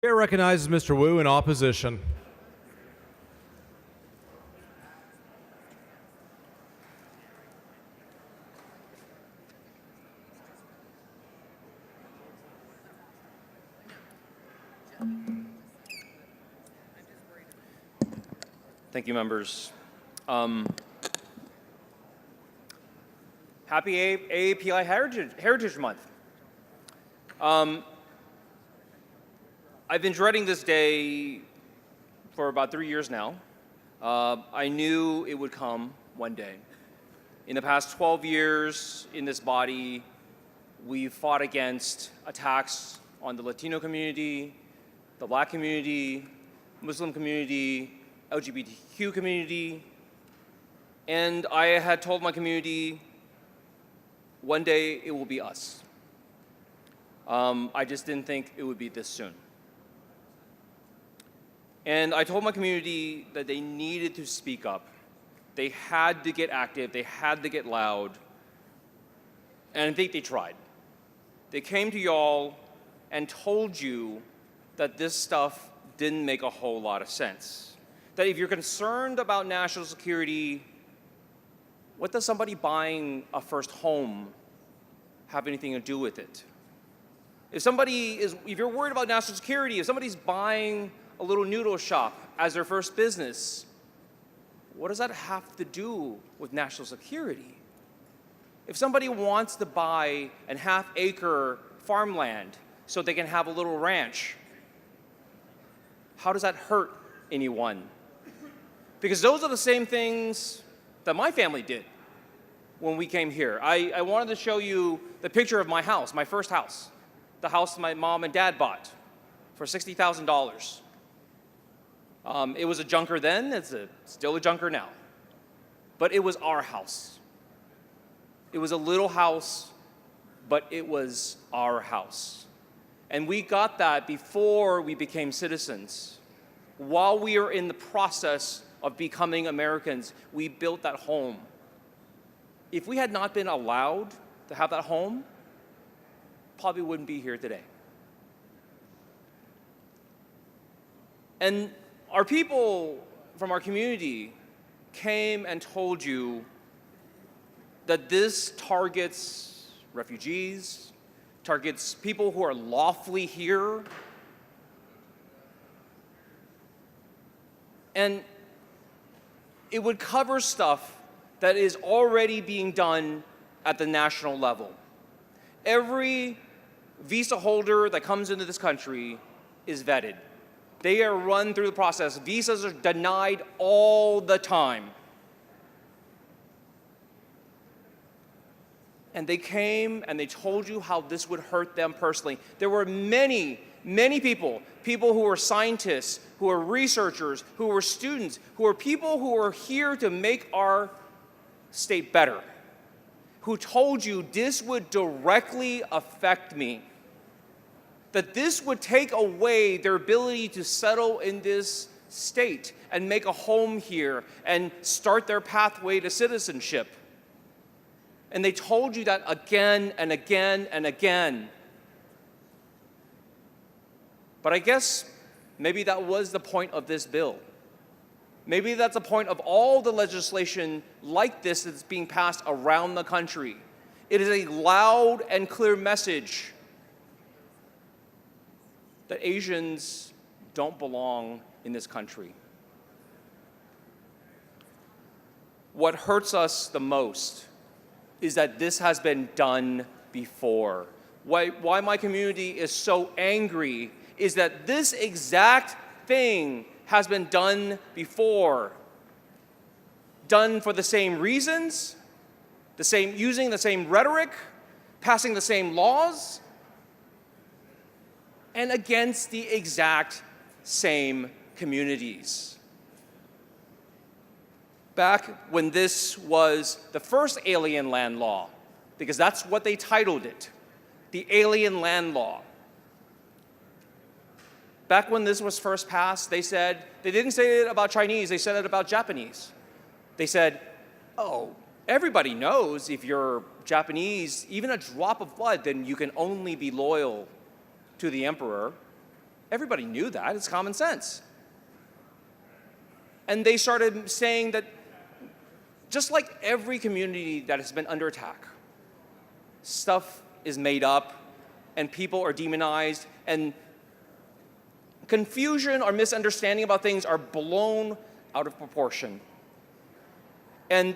Chair recognizes Mr. Wu in opposition. Thank you, members. Happy AAPI Heritage Month. I've been dreading this day for about 3 years now. I knew it would come one day. In the past 12 years in this body, we've fought against attacks on the Latino community, the Black community, Muslim community, LGBTQ community, and I had told my community, one day it will be us. I just didn't think it would be this soon. And I told my community that they needed to speak up. They had to get active, they had to get loud, and I think they tried. They came to y'all and told you that this stuff didn't make a whole lot of sense. That if you're concerned about national security, what does somebody buying a first home have anything to do with it? If you're worried about national security, if somebody's buying a little noodle shop as their first business, what does that have to do with national security? If somebody wants to buy a half-acre farmland so they can have a little ranch, how does that hurt anyone? Because those are the same things that my family did when we came here. I wanted to show you the picture of my house, my first house, the house my mom and dad bought for $60,000. It was a junker then, it's still a junker now. But it was our house. It was a little house, but it was our house. And we got that before we became citizens. While we are in the process of becoming Americans, we built that home. If we had not been allowed to have that home, probably wouldn't be here today. And our people from our community came and told you that this targets refugees, targets people who are lawfully here, and it would cover stuff that is already being done at the national level. Every visa holder that comes into this country is vetted. They are run through the process. Visas are denied all the time. And they came and they told you how this would hurt them personally. There were many people who were scientists, who were researchers, who were students, who were people who were here to make our state better, who told you this would directly affect me, that this would take away their ability to settle in this state and make a home here and start their pathway to citizenship. And they told you that again and again and again. But I guess maybe that was the point of this bill. Maybe that's the point of all the legislation like this that's being passed around the country. It is a loud and clear message that Asians don't belong in this country. What hurts us the most is that this has been done before. Why my community is so angry is that this exact thing has been done before. Done for the same reasons, using the same rhetoric, passing the same laws, and against the exact same communities. Back when this was the first alien land law, because that's what they titled it, the Alien Land Law. Back when this was first passed, they didn't say it about Chinese, they said it about Japanese. They said, oh, everybody knows if you're Japanese, even a drop of blood, then you can only be loyal to the emperor. Everybody knew that. It's common sense. And they started saying that just like every community that has been under attack, stuff is made up and people are demonized and confusion or misunderstanding about things are blown out of proportion. And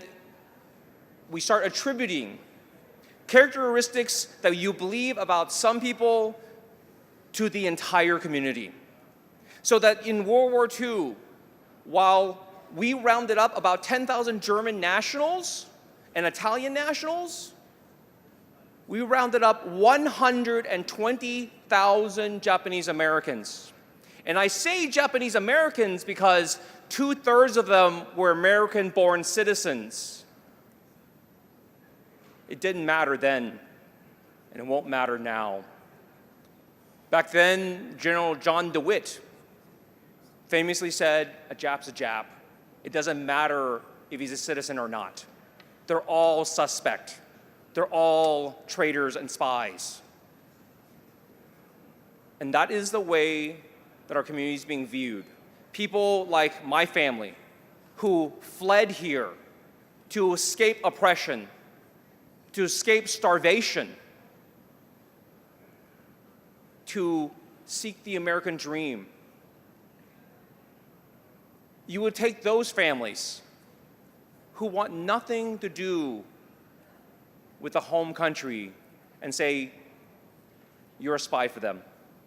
we start attributing characteristics that you believe about some people to the entire community. So that in World War II, while we rounded up about 10,000 German nationals and Italian nationals, we rounded up 120,000 Japanese Americans. And I say Japanese Americans because 2/3 of them were American-born citizens. It didn't matter then, and it won't matter now. Back then, General John DeWitt famously said, "A Jap's a Jap. It doesn't matter if he's a citizen or not. They're all suspect. They're all traitors and spies." And that is the way that our community is being viewed. People like my family who fled here to escape oppression, to escape starvation, to seek the American dream. You would take those families who want nothing to do with the home country and say, you're a spy for them.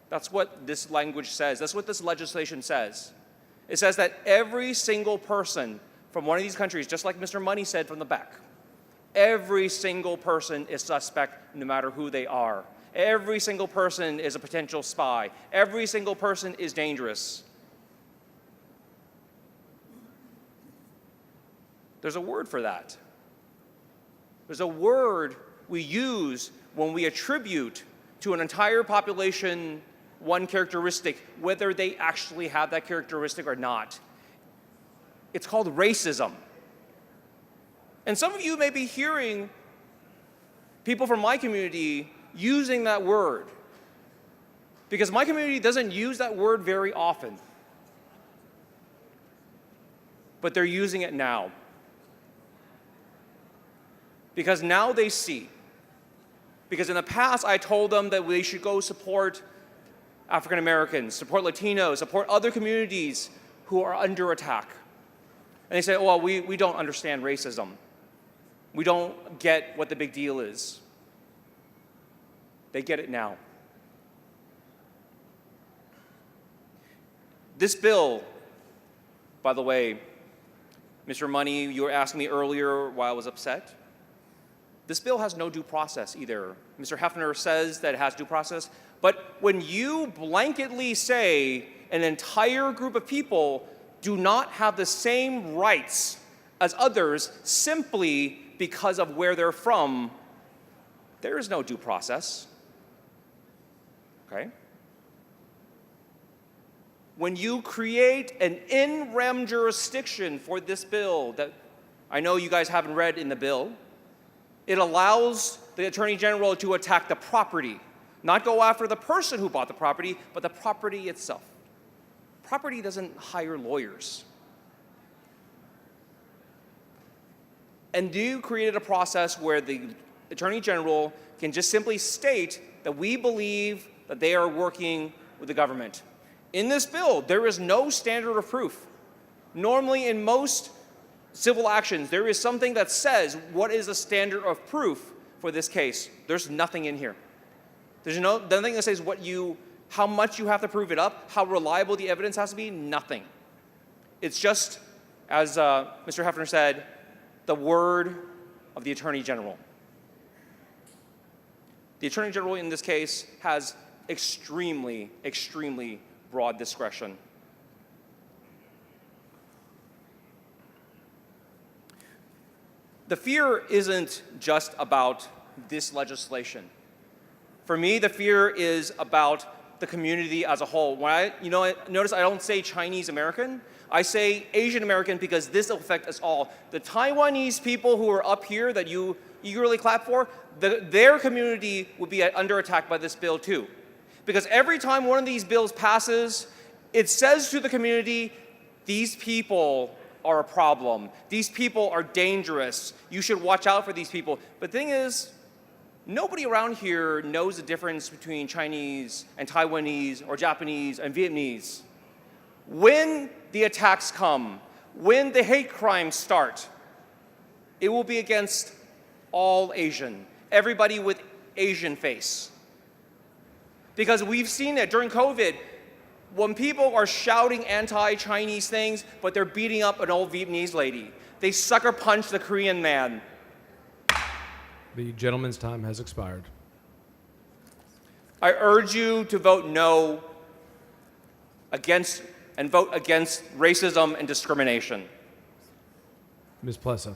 That's what this language says. That's what this legislation says. It says that every single person from one of these countries, just like Mr. Money said from the back, every single person is suspect no matter who they are. Every single person is a potential spy. Every single person is dangerous. There's a word for that. There's a word we use when we attribute to an entire population one characteristic, whether they actually have that characteristic or not. It's called racism. And some of you may be hearing people from my community using that word, because my community doesn't use that word very often. But they're using it now. Because now they see. Because in the past, I told them that they should go support African Americans, support Latinos, support other communities who are under attack. And they say, oh, well, we don't understand racism. We don't get what the big deal is. They get it now. This bill, by the way, Mr. Money, you were asking me earlier why I was upset. This bill has no due process either. Mr. Hefner says that it has due process, but when you blanketly say an entire group of people do not have the same rights as others simply because of where they're from, there is no due process. Okay? When you create an in rem jurisdiction for this bill that I know you guys haven't read in the bill, it allows the Attorney General to attack the property, not go after the person who bought the property, but the property itself. Property doesn't hire lawyers. And you created a process where the Attorney General can just simply state that we believe that they are working with the government. In this bill, there is no standard of proof. Normally, in most civil actions, there is something that says what is the standard of proof for this case. There's nothing in here. There's nothing that says how much you have to prove it up, how reliable the evidence has to be, nothing. It's just, as Mr. Hefner said, the word of the Attorney General. The Attorney General in this case has extremely, extremely broad discretion. The fear isn't just about this legislation. For me, the fear is about the community as a whole. Notice I don't say Chinese American. I say Asian American because this will affect us all. The Taiwanese people who are up here that you eagerly clap for, their community would be under attack by this bill too. Because every time one of these bills passes, it says to the community, these people are a problem. These people are dangerous. You should watch out for these people. But the thing is, nobody around here knows the difference between Chinese and Taiwanese or Japanese and Vietnamese. When the attacks come, when the hate crimes start, it will be against all Asian, everybody with Asian face. Because we've seen it during COVID, when people are shouting anti-Chinese things, but they're beating up an old Vietnamese lady. They sucker punch the Korean man. The gentleman's time has expired. I urge you to vote no against and vote against racism and discrimination. Ms. Plessa.